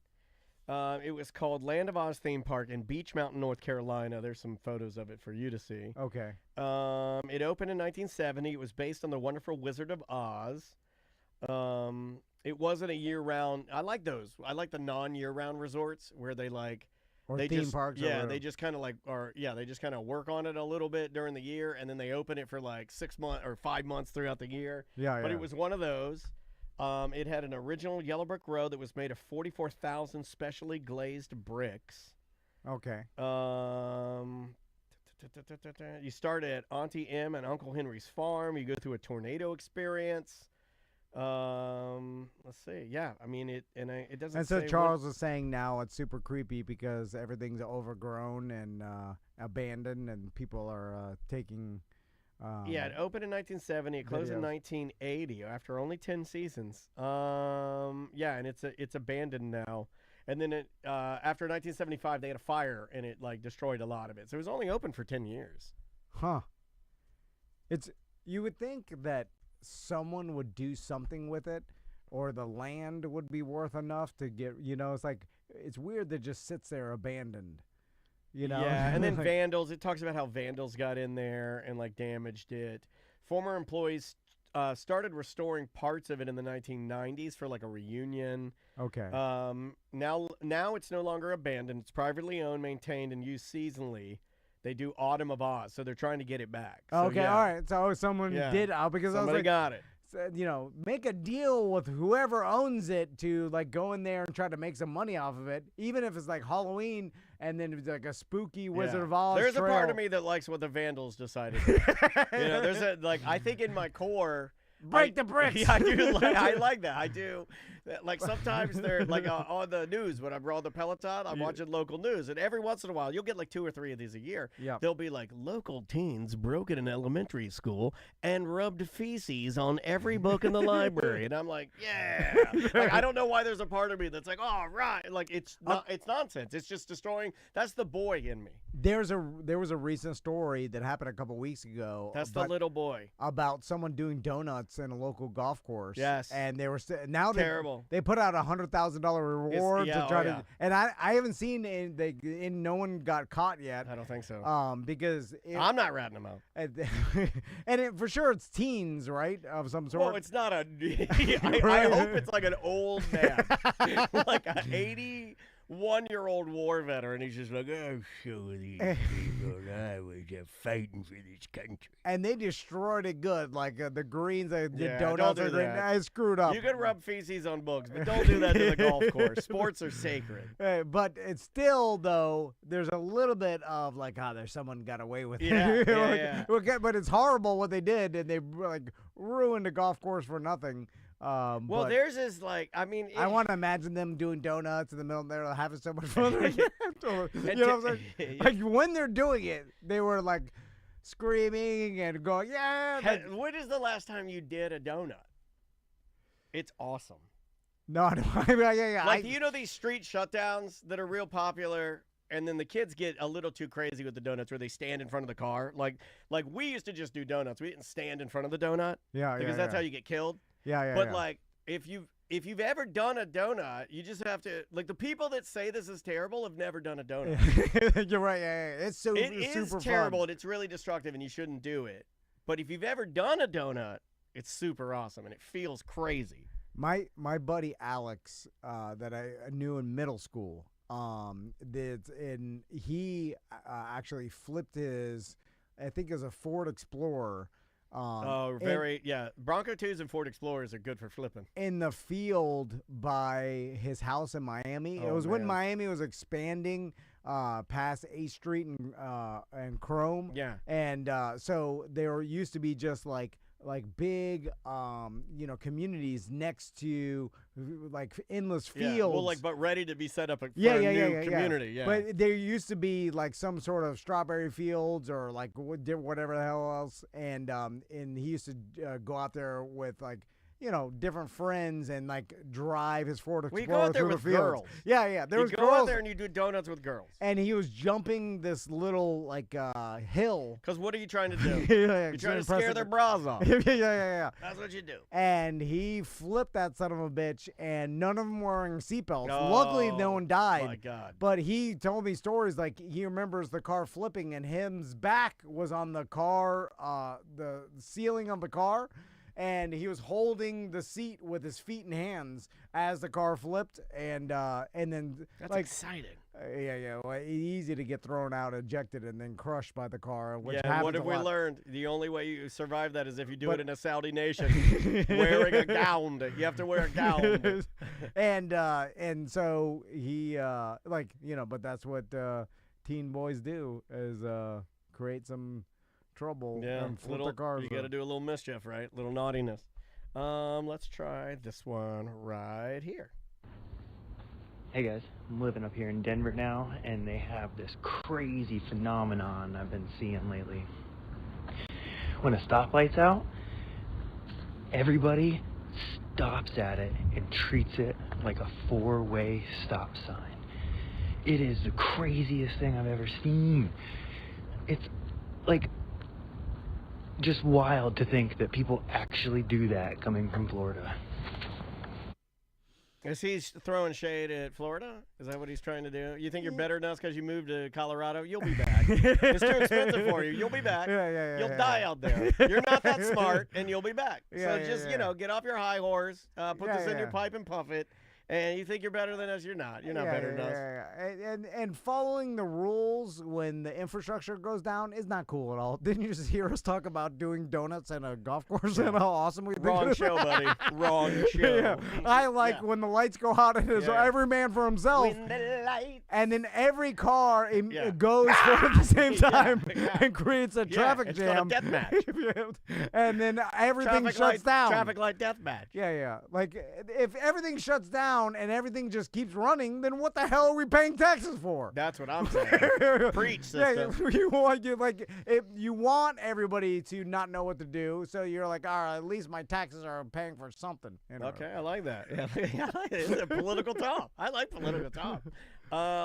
It was called Land of Oz Theme Park in Beach Mountain, North Carolina. There's some photos of it for you to see. Okay. It opened in 1970. It was based on the wonderful Wizard of Oz. It wasn't a year-round. I like those. I like the non-year-round resorts where they like. Or they theme just, parks. Yeah, they just kind of like, they just kind of work on it a little bit during the year, and then they open it for like 6 months or 5 months throughout the year. Yeah, But it was one of those. It had an original yellow brick road that was made of 44,000 specially glazed bricks. Okay. You start at Auntie M and Uncle Henry's farm. You go through a tornado experience. Let's see. Yeah, I mean it, and it doesn't. And so say Charles was saying now it's super creepy because everything's overgrown and abandoned, and people are taking. Yeah, it opened in 1970. It closed in 1980 after only 10 seasons. Yeah, and it's abandoned now. And then after 1975, they had a fire and it like destroyed a lot of it. So it was only open for 10 years. Huh. You would think that someone would do something with it, or the land would be worth enough to get. It's like it's weird that it just sits there abandoned. Yeah, and then vandals. It talks about how vandals got in there and like damaged it. Former employees started restoring parts of it in the 1990s for like a reunion. Okay. Now it's no longer abandoned. It's privately owned, maintained, and used seasonally. They do Autumn of Oz, so they're trying to get it back. So, okay, all right. So someone did because somebody I was like, got it. Make a deal with whoever owns it to like go in there and try to make some money off of it, even if it's like Halloween and then it's like a spooky Wizard of Oz. There's trail. a part of me that likes what the Vandals decided. There's I think in my core. Break the bricks. Yeah, I do. I like that. I do. Like sometimes they're like on the news when I'm on the Peloton, I'm watching local news, and every once in a while you'll get like 2 or 3 of these a year. Yeah. They'll be like local teens broke in an elementary school and rubbed feces on every book in the library, and I'm like, yeah. Like I don't know why there's a part of me that's like, oh right, like it's nonsense. It's just destroying. That's the boy in me. There was a recent story that happened a couple weeks ago. That's the little boy about someone doing donuts in a local golf course. Yes. And they were terrible. They put out $100,000 reward to try to. And I haven't seen no one got caught yet. I don't think so. Because I'm not ratting them out. And for sure it's teens, right, of some sort. Well, it's not a. I hope it's like an old man, like an 81-year-old war veteran. He's just like, oh, show these people I was fighting for this country. And they destroyed it good, like the greens, the donuts. Don't do that. I screwed up. You can rub feces on books, but don't do that to the golf course. Sports are sacred. But it's still, though, there's a little bit of like, there's someone got away with it. Yeah. Okay, but it's horrible what they did, and they like ruined the golf course for nothing. Well, theirs is like, I mean, I want to imagine them doing donuts in the middle there, having so much fun. You know what I'm saying? Like when they're doing it, they were like screaming and going, yeah. When is the last time you did a donut? It's awesome. No, yeah. Like, you know these street shutdowns that are real popular, and then the kids get a little too crazy with the donuts where they stand in front of the car. Like we used to just do donuts. We didn't stand in front of the donut. Yeah, because that's how you get killed. Yeah. But like, if if you've ever done a donut, you just have to, like, the people that say this is terrible have never done a donut. You're right. Yeah, yeah. It's It is super terrible, fun. and it's really destructive, and you shouldn't do it. But if you've ever done a donut, it's super awesome, and it feels crazy. My buddy Alex, that I knew in middle school, he actually flipped his, I think it was a Ford Explorer. Bronco 2s and Ford Explorers are good for flipping. In the field by his house in Miami. It was when Miami was expanding past 8th Street and Chrome. Yeah. And so there used to be just like big communities next to like endless fields. Yeah. Well, but ready to be set up for a new community. Yeah. But there used to be like some sort of strawberry fields or like whatever the hell else, and he used to go out there with like different friends and like drive his Ford Explorer go out there through with the fields. girls. Yeah. There was go girls out there and you do donuts with girls. and he was jumping this little like hill. Because what are you trying to do? You're trying to scare their bras off. yeah. That's what you do. And he flipped that son of a bitch, and none of them wearing seatbelts. Oh, Luckily, no one died. My God. But he told me stories like he remembers the car flipping, and his back was on the car, the ceiling of the car, and he was holding the seat with his feet and hands as the car flipped, and then That's exciting. Well, easy to get thrown out, ejected, and then crushed by the car. Which and what happens have a we lot. learned? The only way you survive that is if you do it in a Saudi nation, wearing a gown. You have to wear a gown. and so he but that's what teen boys do is create some trouble and flip the cars. You got to do a little mischief, right? Little naughtiness. Let's try this one right here. Hey guys, I'm living up here in Denver now, and they have this crazy phenomenon I've been seeing lately. When a stoplight's out, everybody stops at it and treats it like a four-way stop sign. It is the craziest thing I've ever seen. It's like just wild to think that people actually do that coming from Florida. Is he throwing shade at Florida? Is that what he's trying to do? You think you're better than us because you moved to Colorado? You'll be back. It's too expensive for you. You'll be back. You'll die out there. You're not that smart, and you'll be back. Get off your high horse, put this in your pipe and puff it. And you think you're better than us? You're not. You're not better than us. And following the rules when the infrastructure goes down is not cool at all. Didn't you just hear us talk about doing donuts in a golf course and how awesome we think it Wrong is? show, buddy. Wrong show. I like when the lights go out and it's every man for himself. When the lights. And then every car goes for at the same time and creates a traffic jam. It's called a deathmatch. And then everything shuts down. Traffic light deathmatch. Yeah. Like, if everything shuts down and everything just keeps running, then what the hell are we paying taxes for? That's what I'm saying. Preach, sister. You want everybody to not know what to do, so you're like, all right, at least my taxes are paying for something. Okay, I like that. It's a political talk. I like political talk.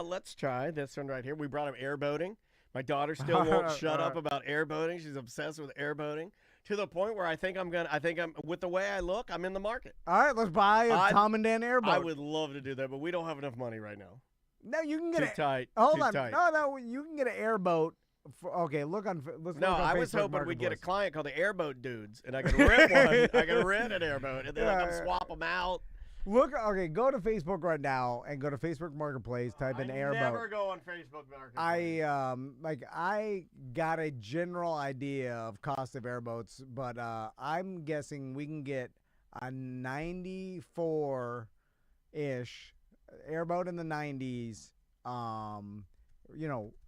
Let's try this one right here. We brought up airboating. My daughter still won't shut up about airboating. She's obsessed with airboating. To the point where I think I'm with the way I look, I'm in the market. All right, let's buy a Tom and Dan airboat. I would love to do that, but we don't have enough money right now. No, you can get too tight. Hold too on. Tight. No, you can get an airboat. Let's look on I was Facebook hoping we'd get a Marketplace. client called the Airboat Dudes, and I could rent one. I could rent an airboat, and then I can swap them out. Go to Facebook right now and go to Facebook Marketplace. Type in airboat. I never go on Facebook Marketplace. I got a general idea of cost of airboats, but I'm guessing we can get a 94-ish airboat in the 90s.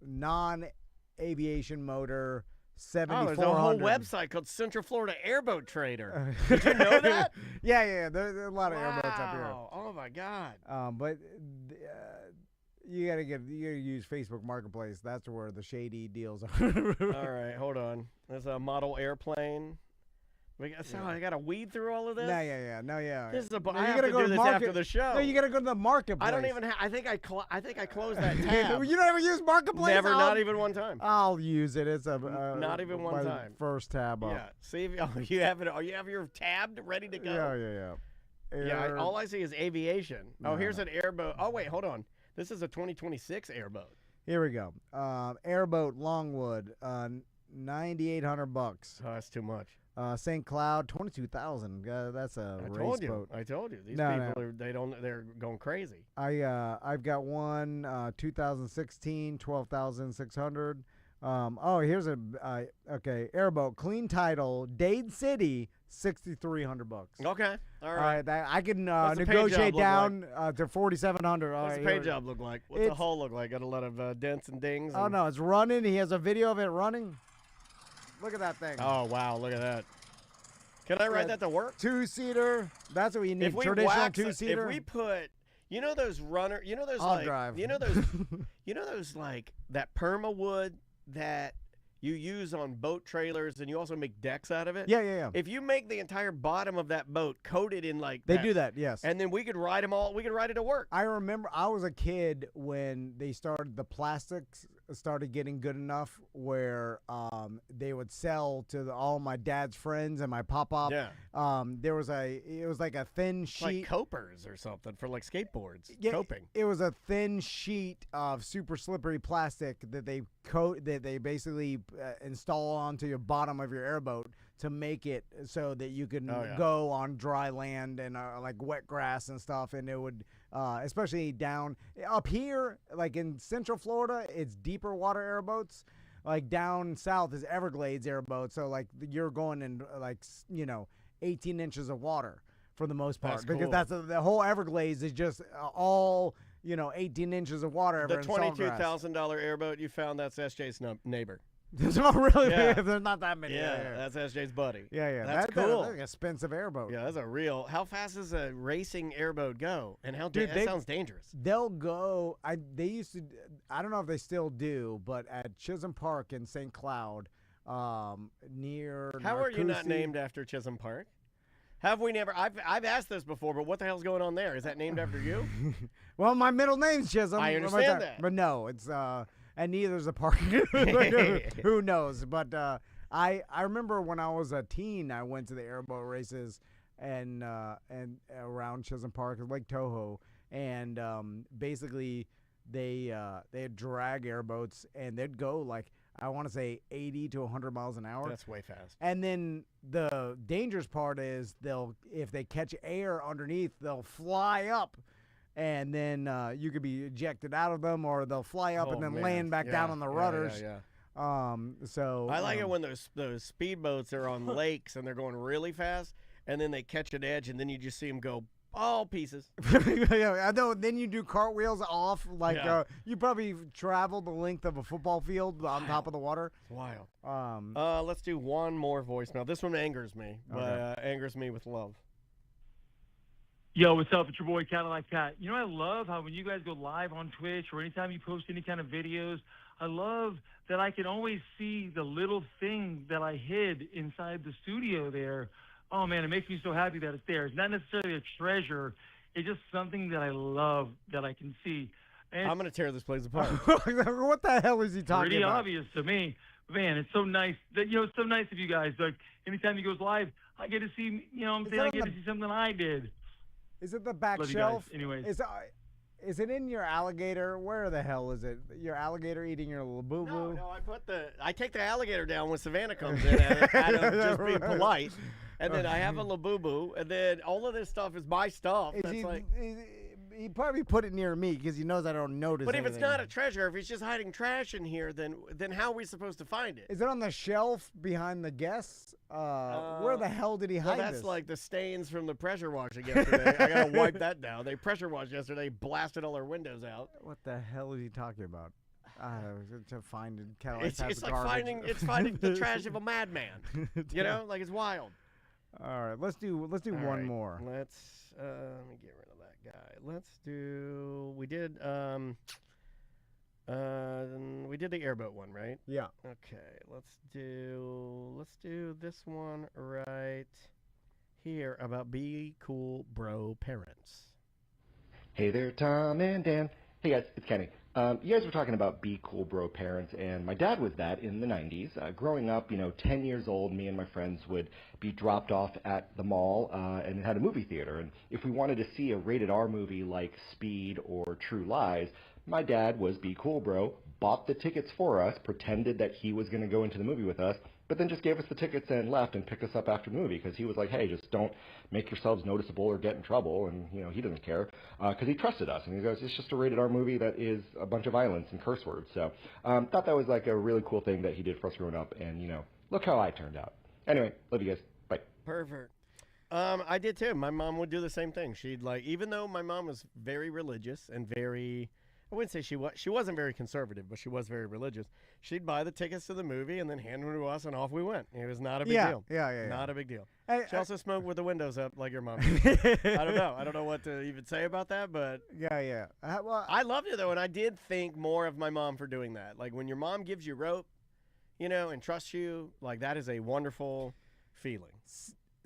Non-aviation motor. 7,400. There's a whole website called Central Florida Airboat Trader. Did you know that? Yeah. There's a lot of airboats up here. Oh my God. But you gotta use Facebook Marketplace. That's where the shady deals are. All right, hold on. There's a model airplane. I got to weed through all of this. No, yeah. This is I you have gotta to go do to this market. after the show. No, you gotta go to the Marketplace. I don't even. I think I closed that tab. You never use Marketplace? Never, not even one time. I'll use it. It's a not even one time. First tab up. Yeah. See, if you have it. You have your tab ready to go. Yeah. Air. all I see is aviation. No, Oh, here's no. an airboat. Oh, wait, hold on. This is a 2026 airboat. Here we go. Airboat Longwood, $9,800. Oh, that's too much. St. Cloud, 22,000. That's a I race told you. boat. I told you. These No, people no. they're going crazy. I've got one 2016, 12,600. Here's a airboat, clean title, Dade City, $6,300. Okay. All All right. right, I can What's the paint negotiate job look down to 4,700. All What's right, the paint here- job look like? What's the It's- hull look like? Got a lot of dents and dings? Oh and- no, it's running. He has a video of it running. Look at that thing. Oh, wow. Look at that. Can I ride that to work? Two-seater. That's what you need. If we Traditional wax it- two-seater. If we put, those runner, those I'll like, drive. those like that perma wood that you use on boat trailers, and you also make decks out of it. yeah. If you make the entire bottom of that boat coated in like They do that. Yes. and then we could ride them all. We could ride it to work. I remember I was a kid when the plastics started getting good enough where they would sell to all my dad's friends and my pop-up. Yeah. It was like a thin It's sheet. like copers or something for like skateboards. Yeah, Coping. It was a thin sheet of super slippery plastic that they basically install onto your bottom of your airboat to make it so that you can go on dry land and like wet grass and stuff, and it would especially down up here, like in Central Florida, it's deeper water airboats. Like down south is Everglades airboats, so like you're going in 18 inches of water for the most part, That's because cool. that's the whole Everglades is just all 18 inches of water. The $22,000 airboat you found, that's SJ's neighbor. There's not really Yeah. There's not that many. Yeah, that's SJ's buddy. Yeah. That's That's cool. That's an expensive airboat. Yeah, that's a real. How fast does a racing airboat go? And how Dude, that sounds dangerous. They'll go. They used to. I don't know if they still do, but at Chisholm Park in St. Cloud, near. How are you not Narcoossee- named after Chisholm Park? Have we never? I've asked this before, but what the hell's going on there? Is that named after you? Well, my middle name's Chisholm. I understand that. But no, it's and neither's a park. Who knows? But I remember when I was a teen, I went to the airboat races and around Chisholm Park, Lake Toho, and basically they had drag airboats, and they'd go like, I want to say 80 to 100 miles an hour. That's way fast. And then the dangerous part is if they catch air underneath, they'll fly up, and then you could be ejected out of them, or they'll fly up and then land back down on the rudders. Yeah. So I like it when those speedboats are on lakes and they're going really fast, and then they catch an edge, and then you just see them go all pieces. I know. Then you do cartwheels off, like Yeah. you probably travel the length of a football field on top of the water. It's wild. Um, Let's do one more voicemail. This one angers me, but angers me with love. Yo, what's up? It's your boy Cadillac Pat. I love how when you guys go live on Twitch or anytime you post any kind of videos, I love that I can always see the little thing that I hid inside the studio there. Oh, man, it makes me so happy that it's there. It's not necessarily a treasure. It's just something that I love that I can see. And I'm going to tear this place apart. what the hell is he talking pretty about? obvious to me. Man, it's so nice that, it's so nice of you guys. Like, anytime he goes live, I get to see, I get to see something I did. Is it the back Love you shelf? guys. Anyways. Is it in your alligator? Where the hell is it? Your alligator eating your labubu? No, I take the alligator down when Savannah comes in out of just being polite. And then I have a labubu, and then all of this stuff is my stuff. He probably put it near me because he knows I don't notice. But if it's anything. not a treasure, if he's just hiding trash in here, then how are we supposed to find it? Is it on the shelf behind the guests? Where the hell did he hide That's this? like the stains from the pressure washing yesterday. I gotta wipe that down. They pressure washed yesterday, blasted all our windows out. What the hell is he talking about? To find Cadillac It's like garbage. finding the trash of a madman. Like it's wild. All right, let's do All one right, more. Let me get rid of that guy. We did the airboat one, right? Yeah. Okay, let's do this one right here about be cool bro parents. Hey there, Tom and Dan. Hey guys, it's Kenny. You guys were talking about be cool bro parents, and my dad was that in the 90s. Growing up, 10 years old, me and my friends would be dropped off at the mall and it had a movie theater. And if we wanted to see a rated R movie like Speed or True Lies, my dad was be cool bro, bought the tickets for us, pretended that he was going to go into the movie with us, but then just gave us the tickets and left and picked us up after the movie because he was like, hey, just don't make yourselves noticeable or get in trouble. And, he doesn't care because he trusted us. And he goes, it's just a rated R movie that is a bunch of violence and curse words. So thought that was like a really cool thing that he did for us growing up. And, look how I turned out. Anyway, love you guys. Bye. Perfect. I did too. My mom would do the same thing. She'd even though my mom was very religious and very, I wouldn't say she wasn't very conservative, but she was very religious. She'd buy the tickets to the movie and then hand them to us, and off we went. It was not a big deal. Yeah. Not a big deal. Hey, She also smoked with the windows up like your mom did. I don't know. I don't know what to even say about that, but Yeah. Well, I loved it though, and I did think more of my mom for doing that. Like when your mom gives you rope, and trusts you, like that is a wonderful feeling.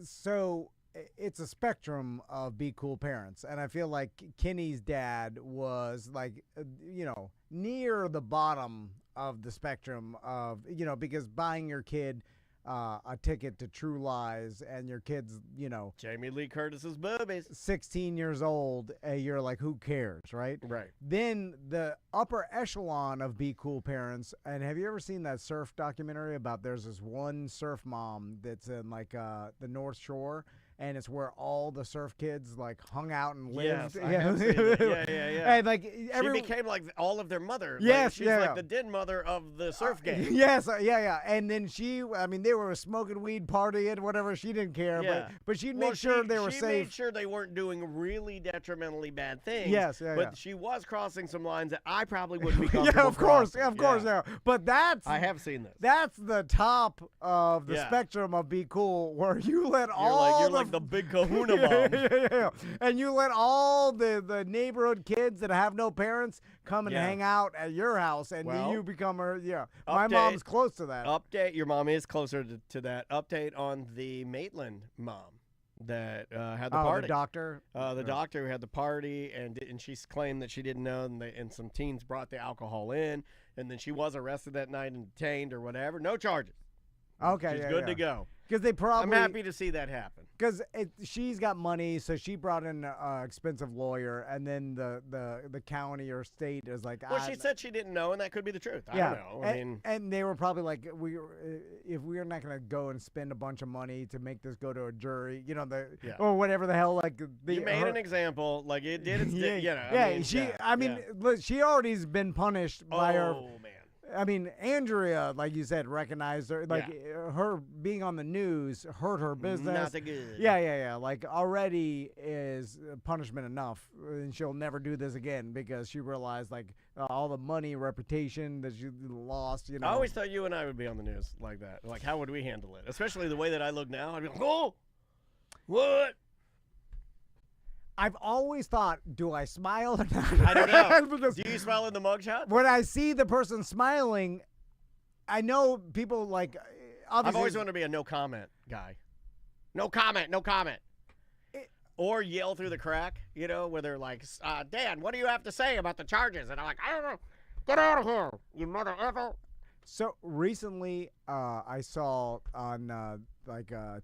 so it's a spectrum of be cool parents, and I feel like Kenny's dad was like near the bottom of the spectrum of because buying your kid a ticket to True Lies and your kid's Jamie Lee Curtis's boobies. 16 years old, you're like, who cares, right? Right. Then the upper echelon of be cool parents, and have you ever seen that surf documentary about there's this one surf mom that's in like the North Shore, and it's where all the surf kids like hung out and lived. Yes, I have seen that. Yeah. And like She became like all of their mother. Yes, she's like the den mother of the surf game. Yes, yeah. And then they were smoking weed, partying, whatever. She didn't care, Yeah. but she'd make sure they were She safe. made sure they weren't doing really detrimentally bad things. Yes, but she was crossing some lines that I probably wouldn't be Yeah, comfortable of course, crossing. yeah. But I have seen this. that's the top of the Yeah. spectrum of be cool, where you let You're like the big kahuna mom. yeah. And you let all the neighborhood kids that have no parents come and hang out at your house, and Well, you become her. Yeah, my update- mom's close to that. Update, your mom is closer to that. Update on the Maitland mom that had the party. The doctor. The doctor who had the party, and she claimed that she didn't know, and some teens brought the alcohol in, and then she was arrested that night and detained or whatever. No charges. Okay, She's yeah, good to go. Because they probably. I'm happy to see that happen. Because she's got money, so she brought in an expensive lawyer, and then the county or state is like. Well, she said she didn't know, and that could be the truth. I don't know. I mean, and they were probably like, if we're not gonna go and spend a bunch of money to make this go to a jury, or whatever the hell, like you made an example, like it did. She already's been punished by her. Oh man. I mean, Andrea, like you said, recognized her. Like her being on the news hurt her business. Not that good. Yeah. Like already is punishment enough, and she'll never do this again because she realized like all the money, reputation that she lost. I always thought you and I would be on the news like that. Like, how would we handle it? Especially the way that I look now. I'd be like, oh, what? I've always thought, do I smile or not? I don't know. Because do you smile in the mugshot? when I see the person smiling, I know people like. Obviously, I've always wanted to be a no comment guy. No comment. Or yell through the crack, where they're like, Dan, what do you have to say about the charges? And I'm like, I don't know. Get out of here, you mother effer. So recently, I saw on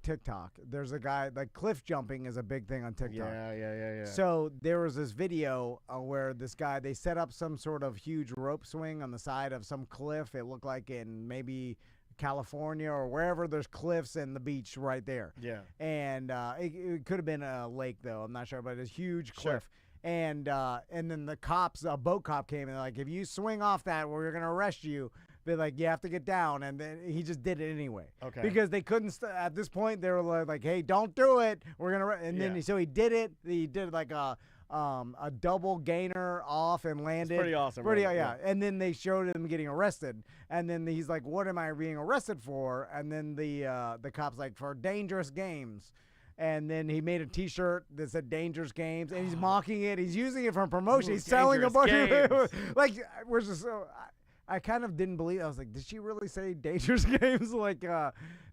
TikTok, there's a guy, like cliff jumping is a big thing on TikTok. Yeah. So there was this video where this guy, they set up some sort of huge rope swing on the side of some cliff. It looked like in maybe California or wherever there's cliffs and the beach right there. Yeah. And it could have been a lake though, I'm not sure, but it's a huge cliff. Sure. And then the cops, a boat cop came and like, if you swing off that, we're going to arrest you. They're like, you have to get down, and then he just did it anyway. Okay. Because they couldn't. At this point, they were like, "Hey, don't do it. We're gonna." And then so he did it. He did like a double gainer off and landed. It's pretty awesome. Pretty, right? yeah. And then they showed him getting arrested, and then he's like, "What am I being arrested for?" And then the cop's like, "For dangerous games." And then he made a T-shirt that said "Dangerous Games," and he's mocking it. He's using it for promotion. He's selling a bunch of like. We're just so. I kind of didn't believe. I was like, did she really say dangerous games? Like,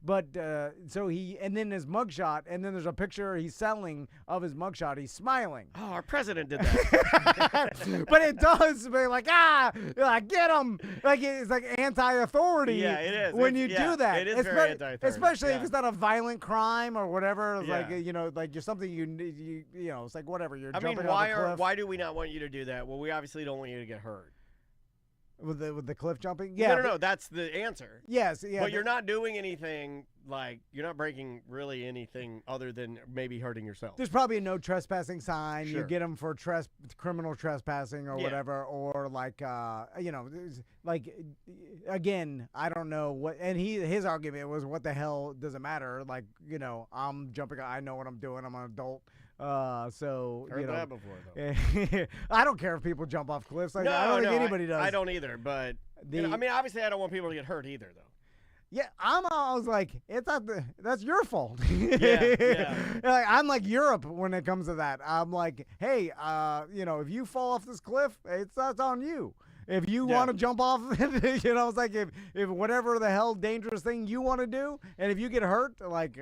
But so and then his mugshot, and then there's a picture he's selling of his mugshot. He's smiling. Oh, our president did that. But it does be like, get him. Like it's like anti-authority. Yeah, it is. When you do that. It is very anti-authority. Especially if Yeah. it's not a violent crime or whatever. It's like, Yeah. like you're something you it's like whatever. You're I mean, jumping off a cliff. why do we not want you to do that? Well, we obviously don't want you to get hurt. With the cliff jumping? Yeah. No, that's the answer. Yes, yeah. But you're not doing anything, like, you're not breaking really anything other than maybe hurting yourself. There's probably a no trespassing sign. Sure. You get them for criminal trespassing or Yeah. whatever, or like like again, I don't know what. And his argument was, what the hell does it matter? Like, I'm jumping. I know what I'm doing. I'm an adult. So Heard that before, though. I don't care if people jump off cliffs. Like, No, I don't think no, anybody does. I don't either. But I mean, obviously, I don't want people to get hurt either, though. Yeah, I was like, it's not that's your fault. Yeah. Like, I'm like Europe when it comes to that. I'm like, hey, if you fall off this cliff, that's on you. If you want to jump off, it's like if whatever the hell dangerous thing you want to do, and if you get hurt, like,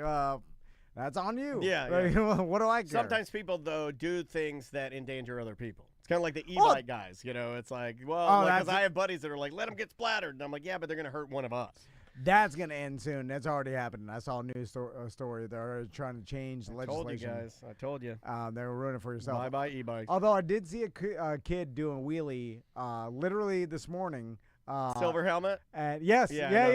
that's on you. Yeah, Like, what do I care? Sometimes people, though, do things that endanger other people. It's kind of like the e-bike guys, It's like, well, because I have buddies that are like, let them get splattered. And I'm like, yeah, but they're going to hurt one of us. That's going to end soon. That's already happening. I saw a news story. They're trying to change the legislation. I told you guys. I told you. They're ruining it for yourself. Bye-bye e-bikes. Although I did see a kid doing a wheelie literally this morning. Silver helmet? And yes, Yeah.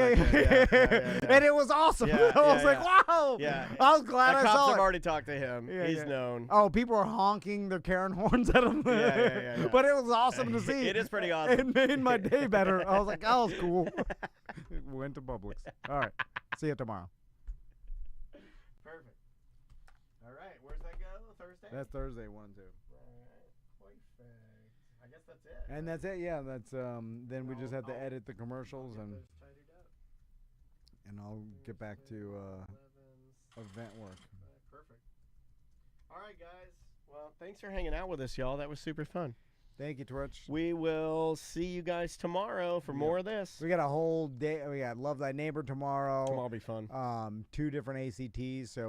And it was awesome. Yeah, I was like, yeah. wow. Yeah. I was glad The I cops saw have it. already talked to him. Yeah, He's yeah. known. Oh, people are honking their Karen horns at him. Yeah. But it was awesome to see. It is pretty awesome. It made my day better. I was like, that was cool. Went to Publix. All right. See you tomorrow. Perfect. All right. Where's that go? Thursday? That's Thursday 1, 2. Perfect. I guess that's it. And that's it. Yeah, that's then we just have to edit the commercials and I'll get back to event work. Perfect. All right, guys. Well, thanks for hanging out with us, y'all. That was super fun. Thank you, Twitch. We will see you guys tomorrow for more of this. We got a whole day. We got Love Thy Neighbor tomorrow. Tomorrow will be fun. 2 different ACTs. So